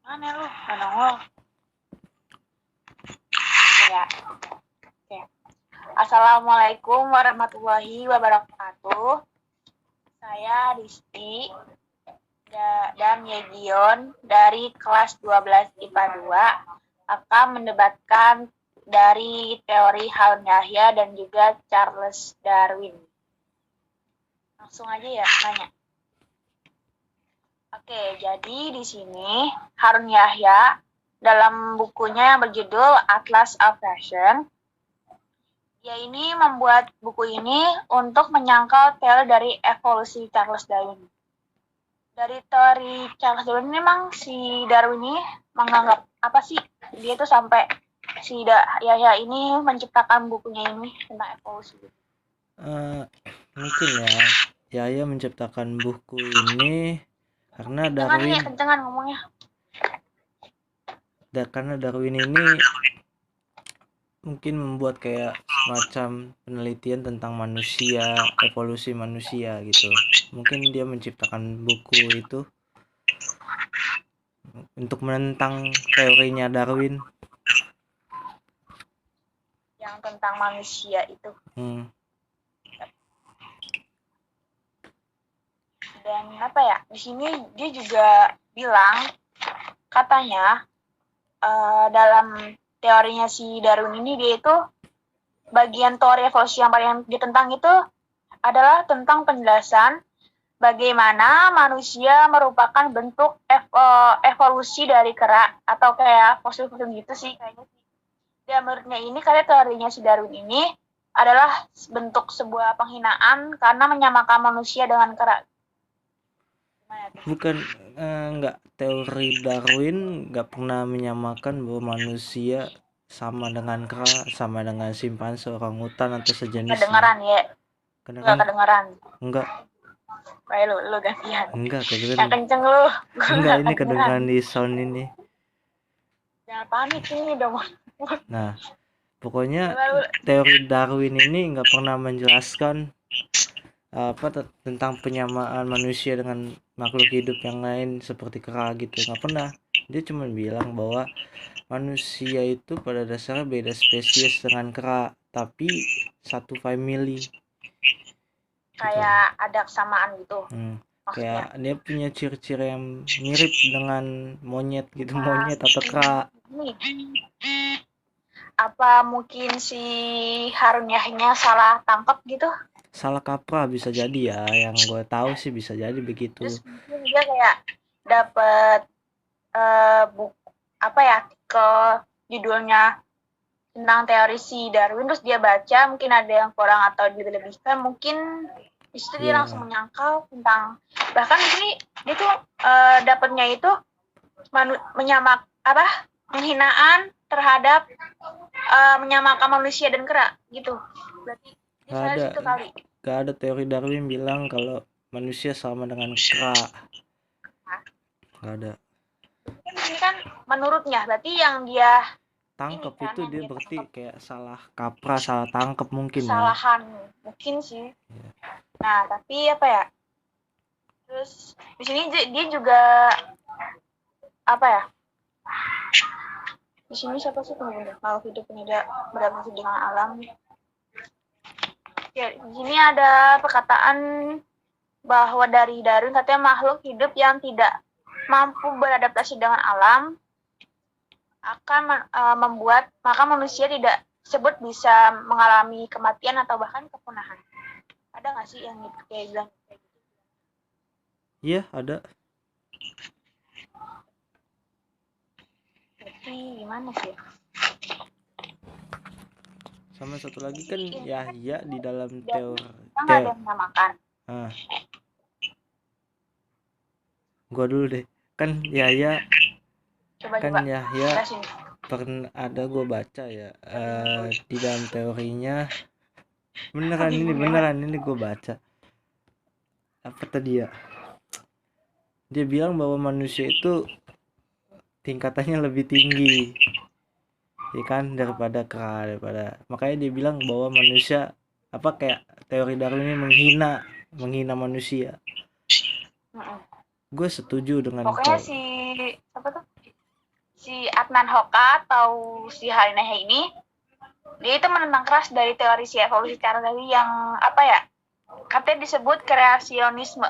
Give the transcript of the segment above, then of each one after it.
Mana lu? Gak nongol. Ya. Oke. Assalamualaikum warahmatullahi wabarakatuh. Saya Rizky dan Yegion dari kelas 12 IPA 2 akan mendebatkan dari teori Harun Yahya dan juga Charles Darwin. Langsung aja ya nanya. Oke, jadi di sini Harun Yahya dalam bukunya yang berjudul Atlas of Fashion, dia ini membuat buku ini untuk menyangkal teori dari evolusi Charles Darwin. Dari teori Charles Darwin ini memang si Darwin ini menganggap apa sih? Dia tuh sampai si Yahya ini menciptakan bukunya ini tentang evolusi. Mungkin ya Yahya menciptakan buku ini karena Darwin kencengan ngomongnya. Karena Darwin ini mungkin membuat kayak semacam penelitian tentang manusia, evolusi manusia gitu. Mungkin dia menciptakan buku itu untuk menentang teorinya Darwin yang tentang manusia itu. Dan apa ya, di sini dia juga bilang katanya dalam teorinya si Darwin ini, dia itu bagian teori evolusi yang paling ditentang itu adalah tentang penjelasan bagaimana manusia merupakan bentuk evolusi dari kera atau kayak fosil-fosil gitu sih kayaknya sih. Dan menurutnya ini karena teorinya si Darwin ini adalah bentuk sebuah penghinaan karena menyamakan manusia dengan kera. Bukan, enggak, teori Darwin nggak pernah menyamakan bahwa manusia sama dengan kera, sama dengan simpanse, orangutan atau sejenisnya. Kedengeran ya? Kedengeran. Enggak. Kayak lu gantian. Enggak kedengeran. Yang kenceng lu. Enggak, ini kedengeran di sound ini. Jangan panik ini dong. Nah, pokoknya teori Darwin ini nggak pernah menjelaskan tentang penyamaan manusia dengan makhluk hidup yang lain seperti kera gitu, nggak pernah. Dia cuma bilang bahwa manusia itu pada dasarnya beda spesies dengan kera, tapi satu family. Kayak gitu. Ada kesamaan gitu. Kayak dia punya ciri-ciri yang mirip dengan monyet gitu, monyet atau kera. Apa mungkin si Harun Yahya salah tangkap gitu? Salah kaprah bisa jadi ya, yang gue tahu sih bisa jadi begitu. Terus mungkin dia kayak dapet buku apa ya, artikel judulnya tentang teori si Darwin, terus dia baca mungkin ada yang kurang atau dilebihkan, mungkin di situ dia langsung menyangkal tentang, bahkan di sini dia tuh dapatnya itu menyamak apa, penghinaan terhadap menyamakan manusia dan kera gitu. Berarti gak ada teori Darwin bilang kalau manusia sama dengan kera. Gak ada. Ini kan menurutnya, berarti yang dia tangkap itu dia berarti kayak salah kaprah, salah tangkap mungkin. Kesalahan ya. Mungkin sih. Yeah. Nah, tapi apa ya? Terus di sini dia juga apa ya? Di sini siapa sih pengguna? Kalau hidup tidak beradaptasi dengan alam. Ya, di sini ada perkataan bahwa dari Darwin katanya makhluk hidup yang tidak mampu beradaptasi dengan alam akan membuat maka manusia tidak disebut bisa mengalami kematian atau bahkan kepunahan. Ada nggak sih yang kayak bilang kayak gitu? Iya, ada. Jadi gimana sih? Sama satu lagi kan Yahya di dalam teori. Nggak ada yang menamakan. Gua dulu deh. Kan Yahya. Coba. Yahya pernah ada gue baca ya di dalam teorinya. Beneran ini gue baca. Apa tadi ya? Dia bilang bahwa manusia itu tingkatannya lebih tinggi, ya kan, daripada kera, makanya dia bilang bahwa manusia kayak teori Darwin ini menghina manusia. Gue setuju dengan pokoknya si apa tuh si Adnan Hoka atau si Halineh ini, dia itu menentang keras dari teori si evolusi secara tadi yang apa ya, katanya disebut kreasionisme,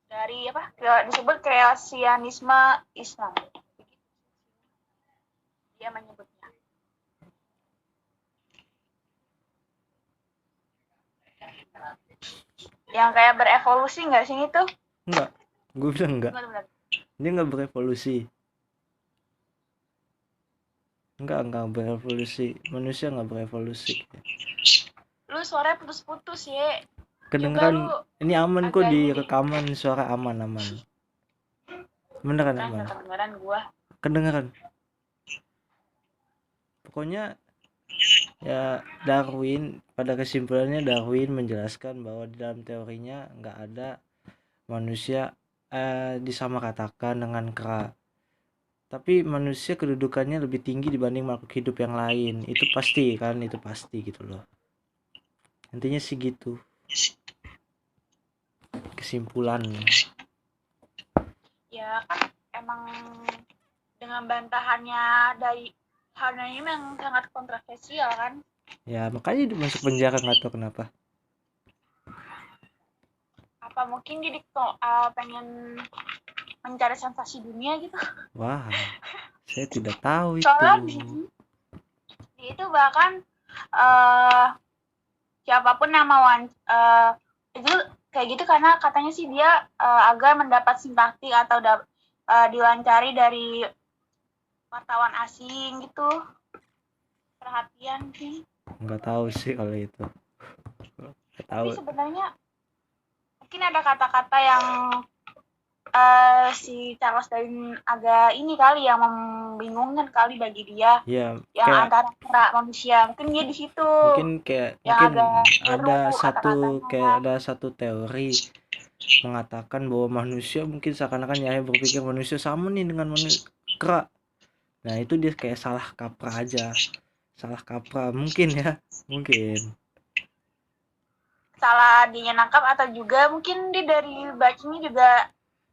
dari apa, disebut kreasionisme Islam, dia menyebutnya. Yang kayak berevolusi nggak sih itu? Enggak, gue bilang enggak. Benar-benar. Dia nggak berevolusi. Enggak berevolusi. Manusia nggak berevolusi. Lu suaranya putus-putus ya. Kedengeran ini aman kok agak di ini. rekaman, suara aman. Beneran Kan aman. kedengeran gua. Kedengeran. Pokoknya ya Darwin, pada kesimpulannya Darwin menjelaskan bahwa di dalam teorinya nggak ada manusia disamakatakan dengan kera. Tapi manusia kedudukannya lebih tinggi dibanding makhluk hidup yang lain. Itu pasti kan, itu pasti gitu loh. Intinya sih gitu. Kesimpulannya. Ya kan emang dengan bantahannya dari hal ini memang sangat kontroversial kan. Ya makanya dia masuk penjara, nggak tahu kenapa. Apa mungkin dia pengen mencari sensasi dunia gitu. Wah, saya tidak tahu itu. Soalnya dia itu bahkan siapapun yang mau itu kayak gitu karena katanya sih dia agar mendapat simpati atau diwawancari dari wartawan asing gitu, perhatian sih. Nggak tahu sih kalau itu. Nggak tahu. Tapi sebenarnya mungkin ada kata-kata yang si Charles Darwin agak ini kali yang membingungkan kali bagi dia. Ya, yang kayak, antara kera manusia mungkin dia di situ mungkin yang ada kata-katanya. satu teori mengatakan bahwa manusia mungkin seakan-akan ya berpikir manusia sama nih dengan kera. Nah itu dia kayak salah kaprah mungkin ya, mungkin salah dia nangkap atau juga mungkin dia dari bacanya juga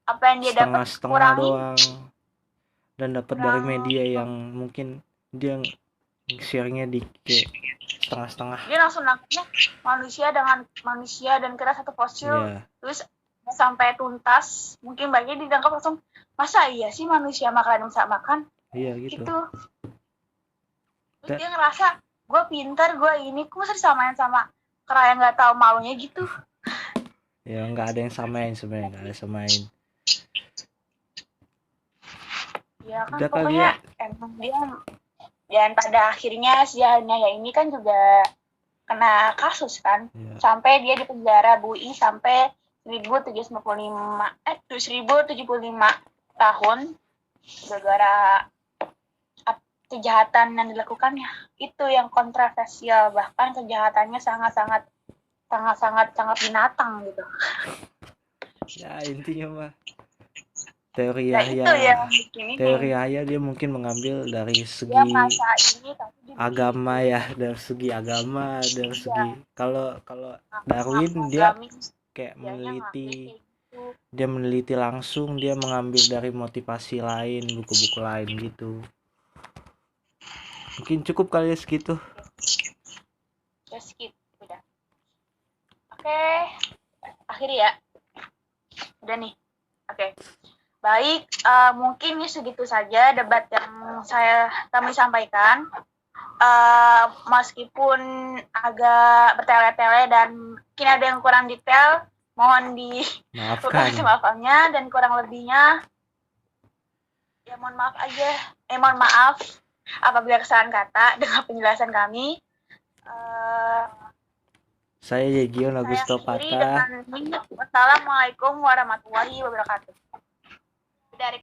apa yang dia dapat setengah doang, dan dapat dari media yang mungkin dia share-nya dikit, setengah-setengah. Dia langsung nangkapnya manusia dan kera satu fosil, terus sampai tuntas mungkin banyak ditangkap langsung, masa iya sih manusia makan bisa makan, gitu. Terus dia ngerasa gue pintar, gue ini, kok masa disamain sama kera yang nggak tahu maunya gitu. Ya nggak ada yang samain sebenarnya, nggak ada samain. Ya kan pokoknya emang dia, dan pada akhirnya si Halineh ini kan juga kena kasus kan, sampai dia di penjara BUI sampai 1775 tahun gara-gara kejahatan yang dilakukannya. Itu yang kontroversial, bahkan kejahatannya sangat binatang gitu. Ya intinya mah teori Yahya dia mungkin mengambil dari segi agama ya, dari segi kalau Darwin dia kayak meneliti langsung, dia mengambil dari motivasi lain, buku-buku lain gitu. Mungkin cukup kali ya segitu. Udah. Oke. Akhiri ya. Udah nih. Oke. Baik, mungkin ini segitu saja debat yang kami sampaikan. Meskipun agak bertele-tele dan mungkin ada yang kurang detail, mohon maafkannya, dan kurang lebihnya ya mohon maaf apabila kesalahan kata dengan penjelasan kami. Saya Yegion Agusto Pata. Wassalamualaikum warahmatullahi wabarakatuh.